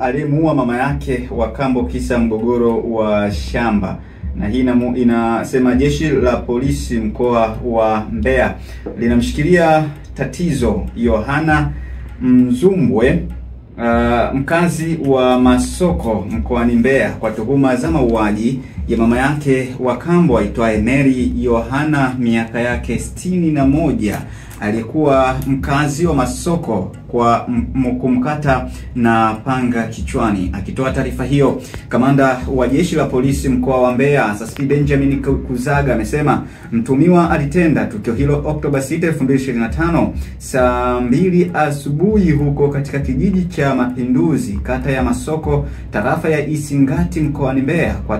aliyemuua mama yake wa kambo kisa mgogoro wa shamba. Na hii inasema jeshi la polisi mkoa wa Mbeya linamshikilia Tatizo Yohana Mzumbwe, mkazi wa Masoko mkoani Mbeya kwa tuhuma za mauaji ya mama yake wa kambo aitwaye Mary Yohana, miaka yake 61, aliyekuwa mkazi wa Masoko kwa kumkata na panga kichwani. Akitoa taarifa hiyo, kamanda wa jeshi la polisi mkoa wa Mbeya Saspi Benjamin Kuzaga amesema mtumiwa alitenda tukio hilo Oktoba 6, 2025 saa 2 asubuhi huko katika kijiji cha Mapinduzi, kata ya Masoko, tarafa ya Isingati mkoani Mbeya, kwa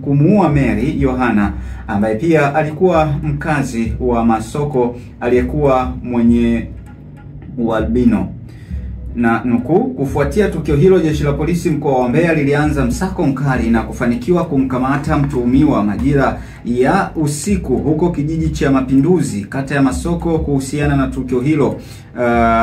kumuua Mary Yohana ambaye pia alikuwa mkazi wa Masoko aliyekuwa mwenye ualbino. Na nukuu, kufuatia tukio hilo jeshi la polisi mkoa wa Mbeya lilianza msako mkali na kufanikiwa kumkamata mtuhumiwa majira ya usiku huko kijiji cha Mapinduzi, kata ya Masoko kuhusiana na tukio hilo.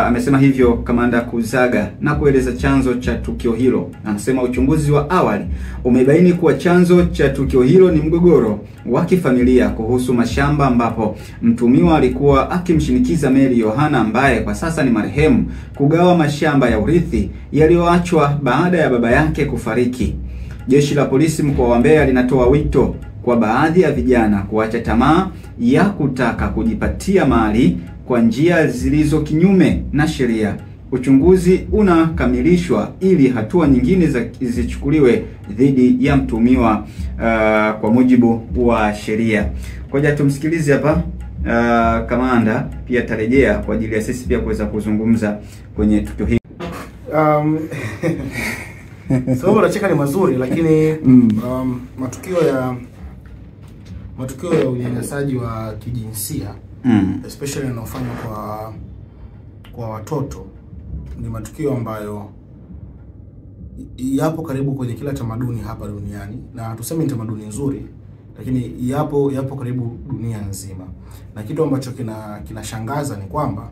Amesema hivyo kamanda Kuzaga na kueleza chanzo cha tukio hilo. Anasema uchunguzi wa awali umebaini kuwa chanzo cha tukio hilo ni mgogoro wa kifamilia kuhusu mashamba, ambapo mtuhumiwa alikuwa akimshinikiza Mary Yohana ambaye kwa sasa ni marehemu kugawa mashamba ya urithi yaliyoachwa baada ya baba yake kufariki. Jeshi la polisi mkoa wa Mbeya linatoa wito kwa baadhi ya vijana kuacha tamaa ya kutaka kujipatia mali kwa njia zilizo kinyume na sheria. Uchunguzi unakamilishwa ili hatua nyingine zichukuliwe dhidi ya mtuhumiwa kwa mujibu wa sheria. Ngoja tumsikilize hapa kamanda, pia tarejea kwa ajili ya sisi pia kuweza kuzungumza kwenye tukio hili. Sababu nacheka ni mazuri, lakini matukio ya unyanyasaji wa kijinsia especially yanayofanywa kwa watoto ni matukio ambayo yapo karibu kwenye kila tamaduni hapa duniani, na tuseme ni tamaduni nzuri, lakini yapo karibu dunia nzima. Na kitu ambacho kinashangaza ni kwamba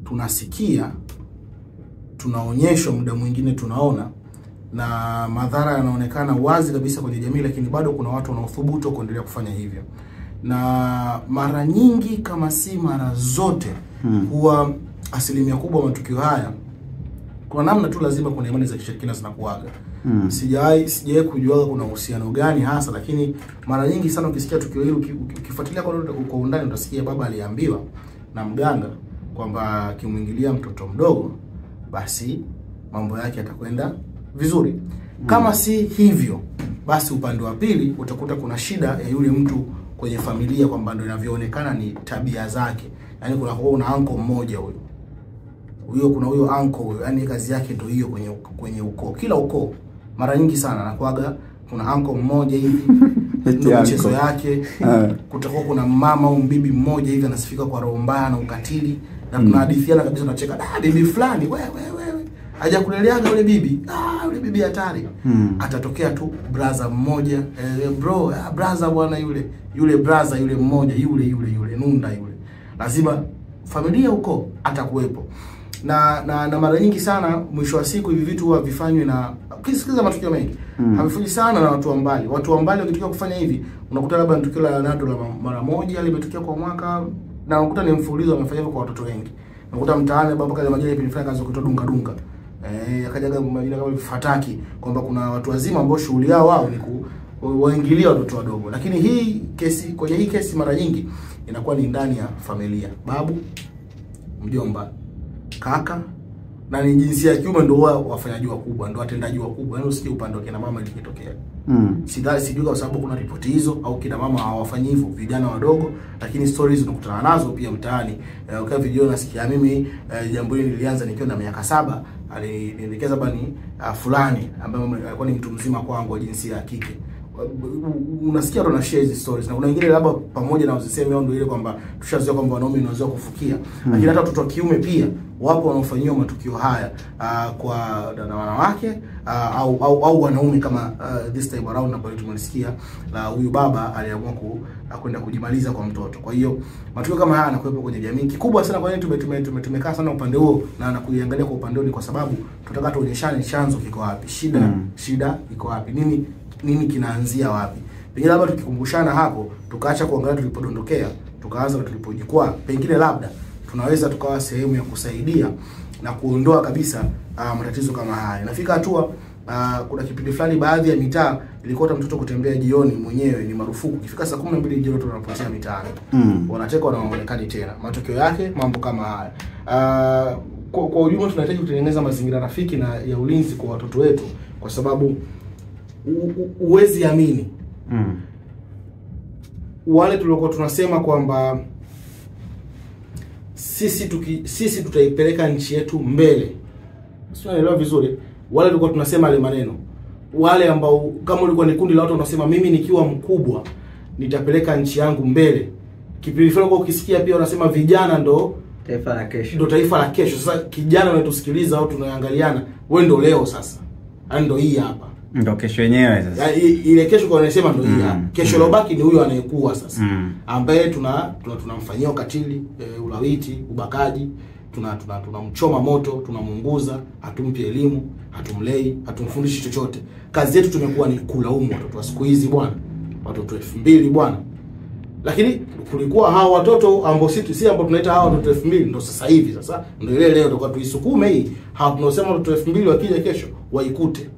tunasikia, tunaonyeshwa, muda mwingine tunaona, na madhara yanaonekana wazi kabisa kwenye jamii, lakini bado kuna watu wanaothubutu kuendelea kufanya hivyo. Na mara nyingi kama si mara zote huwa asilimia kubwa matukio haya kwa namna tu lazima kuna imani za kishirikina zinakuaga. Sijawahi kujua kuna uhusiano gani hasa, lakini mara nyingi sana ukisikia tukio hilo, ukifuatilia kwa undani utasikia baba aliambiwa na mganga kwamba akimwingilia mtoto mdogo basi mambo yake yatakwenda vizuri. Kama si hivyo, basi upande wa pili utakuta kuna shida ya yule mtu kwenye familia, kwamba ndio inavyoonekana ni tabia zake. Yaani kuna uncle mmoja kuna huyo uncle huyo, yani kazi yake ndio hiyo kwenye ukoo. Kila ukoo mara nyingi sana anakuaga kuna uncle mmoja hivi ndio mchezo yake. Kutakuwa kuna mama au bibi mmoja hivi anasifika kwa roho mbaya na ukatili, na tunahadithiana kabisa, tunacheka, bibi fulani wewe hajakuleleaga yule bibi, yule bibi hatari. Atatokea tu brother mmoja, brother bwana yule brother yule mmoja yule nunda yule, lazima familia huko atakuwepo. Na mara nyingi sana mwisho wa siku hivi vitu huwa vifanywe na ukisikiza matukio mengi havifanyi sana na watu wa mbali. Watu wa mbali wakitokea kufanya hivi, unakuta labda tukio la nado la mara moja limetokea kwa mwaka, na unakuta ni mfululizo wamefanya hivyo kwa watoto wengi. Unakuta mtaani baba kaza majira pilifanya kazi kutoa dunga akajaga majina kama fataki, kwamba kuna watu wazima ambao shughuli yao wao ni kuwaingilia watoto wadogo. Lakini kwenye hii kesi mara nyingi inakuwa ni ndani ya familia, babu, mjomba, kaka, na ni jinsia ya kiume ndio wafanyaji wakubwa, ndio watendaji wakubwa. Yaani usikie upande wa kina mama ilikitokea. Sijui kwa sababu kuna ripoti hizo au kina mama hawafanyi hivyo, vijana wadogo, lakini stories unakutana nazo pia mtaani. Ukiwa video nasikia mimi jambo hili lilianza nikiwa na miaka 7, alinielekeza bani fulani ambaye alikuwa ni mtu mzima kwangu wa jinsia ya kike. unasikia watu na share hizi stories, na kuna wengine labda pamoja na usiseme ndio ile kwamba tushazoea kwamba wanaume wanaweza kufukia, lakini hata watoto wa kiume pia wapo wanaofanyiwa matukio haya kwa dada wanawake au wanaume kama this time around ambayo tumelisikia la huyu baba aliamua kwenda kujimaliza kwa mtoto. Kwa hiyo matukio kama haya yanakuwepo kwenye jamii. Kikubwa sana kwa nini tumekaa sana upande huo na kuiangalia kwa upande huo, ni kwa sababu tunataka tuonyeshane chanzo kiko wapi, shida iko wapi, nini kinaanzia wapi. Pengine labda tukikumbushana hapo, tukaacha kuangalia tulipodondokea, tukaanza tulipojikwaa, pengine labda tunaweza tukawa sehemu ya kusaidia na kuondoa kabisa matatizo kama haya. Nafika hatua kuna kipindi fulani baadhi ya mitaa ilikuwa hata mtoto kutembea jioni mwenyewe ni marufuku. Ikifika saa 12 jioni watu wanapotea mitaani. Wanacheka na wanaonekana tena. Matokeo yake mambo kama haya. Kwa ujumla tunahitaji kutengeneza mazingira rafiki na ya ulinzi kwa watoto wetu, kwa sababu uwezi amini. Wale tulikuwa tunasema kwamba sisi tutaipeleka nchi yetu mbele. Sio, unaelewa vizuri? Wale tulikuwa tunasema ile maneno. Wale ambao kama ulikuwa ni kundi la watu wanasema mimi nikiwa mkubwa nitapeleka nchi yangu mbele. Kipindi fulani kwa ukisikia pia wanasema vijana ndo taifa la kesho. Ndo taifa la kesho. Sasa kijana unatusikiliza au tunaangaliana, wewe ndo leo sasa. Ndo hii hapa. Ndo kesho yenyewe sasa. Ile kesho kwa wanasema ndo hii hapa. Kesho lobaki ni huyo anayekuwa sasa. Ambaye tunamfanyia ukatili, ulawiti, ubakaji, tunamchoma moto, tunamuunguza, hatumpi elimu, hatumlei, hatumfundishi chochote. Kazi yetu tumekuwa ni kulaumu watoto wa siku hizi bwana. Watoto 2000 bwana. Lakini kulikuwa hao watoto ambao si ambao tunaita hao watoto 2000 ndo sasa hivi sasa ndio ile leo tutakuwa tuisukume hii. Hao tunaosema watoto 2000 wakija kesho waikute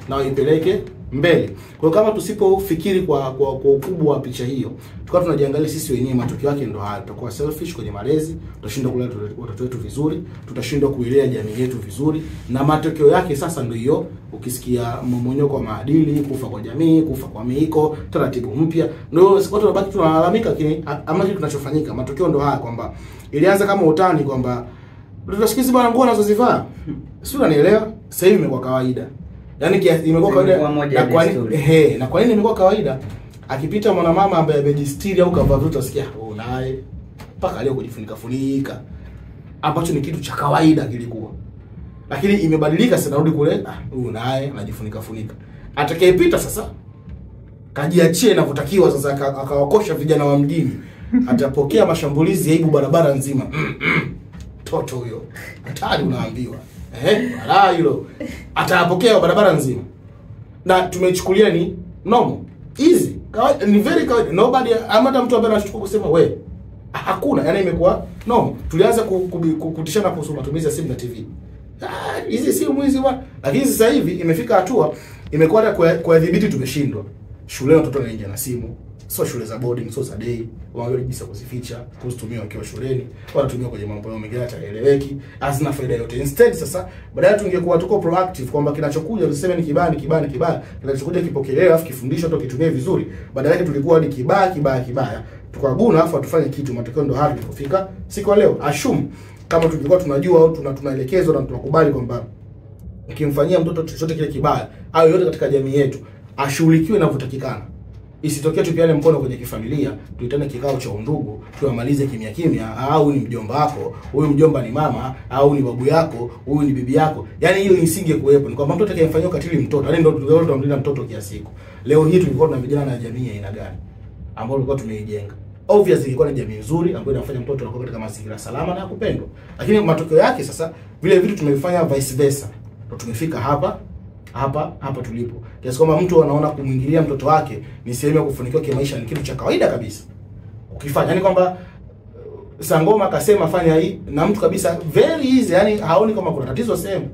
na waipeleke mbele. Kwa kama tusipofikiri kwa ukubwa wa picha hiyo, tukawa tunajiangalia sisi wenyewe, matokeo yake ndo haya. Tutakuwa selfish kwenye malezi, tutashindwa kulea watoto wetu vizuri, tutashindwa kuilea jamii yetu vizuri, na matokeo yake sasa ndio hiyo. Ukisikia mmonyoko wa maadili, kufa kwa jamii, kufa kwa miiko, taratibu mpya, ndio watu wanabaki tunalalamika, lakini ama kitu kinachofanyika, matokeo ndio haya, kwamba ilianza kama utani kwamba tutasikizi bwana nguo anazozivaa. Sio, unanielewa? Sasa hivi imekuwa kawaida. Yaani imekuwa kawaida. Na kwa nini imekuwa kawaida? Akipita mwanamama ambaye amejistiri au kavaa vitu asikia naye mpaka leo kujifunika, ambacho ni kitu cha kawaida kilikuwa. Lakini imebadilika sasa, narudi kule naye anajifunika. Atakayepita sasa kajiachie inavyotakiwa, sasa akawakosha vijana wa mjini, atapokea mashambulizi ya aibu barabara nzima. Toto huyo hatari, unaambiwa wala hilo atapokea barabara nzima, na tumechukulia ni normal, easy, kawaida, ni very kawaida. Nobody amata mtu ambaye anashtuka kusema we hakuna, yani imekuwa normal. Tulianza kutishana kuhusu matumizi ya simu na TV. Hizi si mwizi bwana, lakini sasa hivi imefika hatua imekuwa hata kwa dhibiti tumeshindwa. Shule watoto wanaingia na simu, sio shule za boarding, sio za day, wao jinsi kuzificha, kuzitumia wakiwa shuleni, wanatumia kwenye mambo yao mengine hataeleweki, hazina faida yote. Instead sasa badala tungekuwa tuko proactive kwamba kinachokuja tuseme ni kibaya, kinachokuja kipokelewe afu kifundishwe au kitumie vizuri, badala yake tulikuwa ni kibaya tukaguna afu tufanye kitu. Matokeo ndo hadi kufika siku leo. Assume kama tulikuwa tunajua au tunaelekezwa na tunakubali kwamba ukimfanyia mtoto chochote kile kibaya au yote katika jamii yetu ashughulikiwe inavyotakikana. Isitokee tupiane mkono kwenye kifamilia, tuitane kikao cha undugu, tuamalize kimya, au ni mjomba wako, huyu mjomba ni mama, au ni babu yako, huyu ni bibi yako. Yaani hilo isinge kuwepo. Ni kwamba mtoto atakayemfanyia ukatili mtoto, yaani ndio tunamlinda mtoto kiasi siku. Leo hii tulikuwa tuna vijana na jamii aina gani ambao tulikuwa tumeijenga? Obviously ilikuwa ni jamii nzuri ambayo inafanya mtoto anakuwa katika mazingira salama na kupendwa. Lakini matokeo yake sasa vile vitu tumevifanya vice versa. Ndio tumefika hapa tulipo. Kiasi kwamba mtu anaona kumwingilia mtoto wake ni sehemu ya kufanikiwa kimaisha, ni kitu cha kawaida kabisa. Ukifanya yani kwamba Sangoma akasema fanya hii na mtu kabisa very easy, yani haoni kama kuna tatizo sehemu.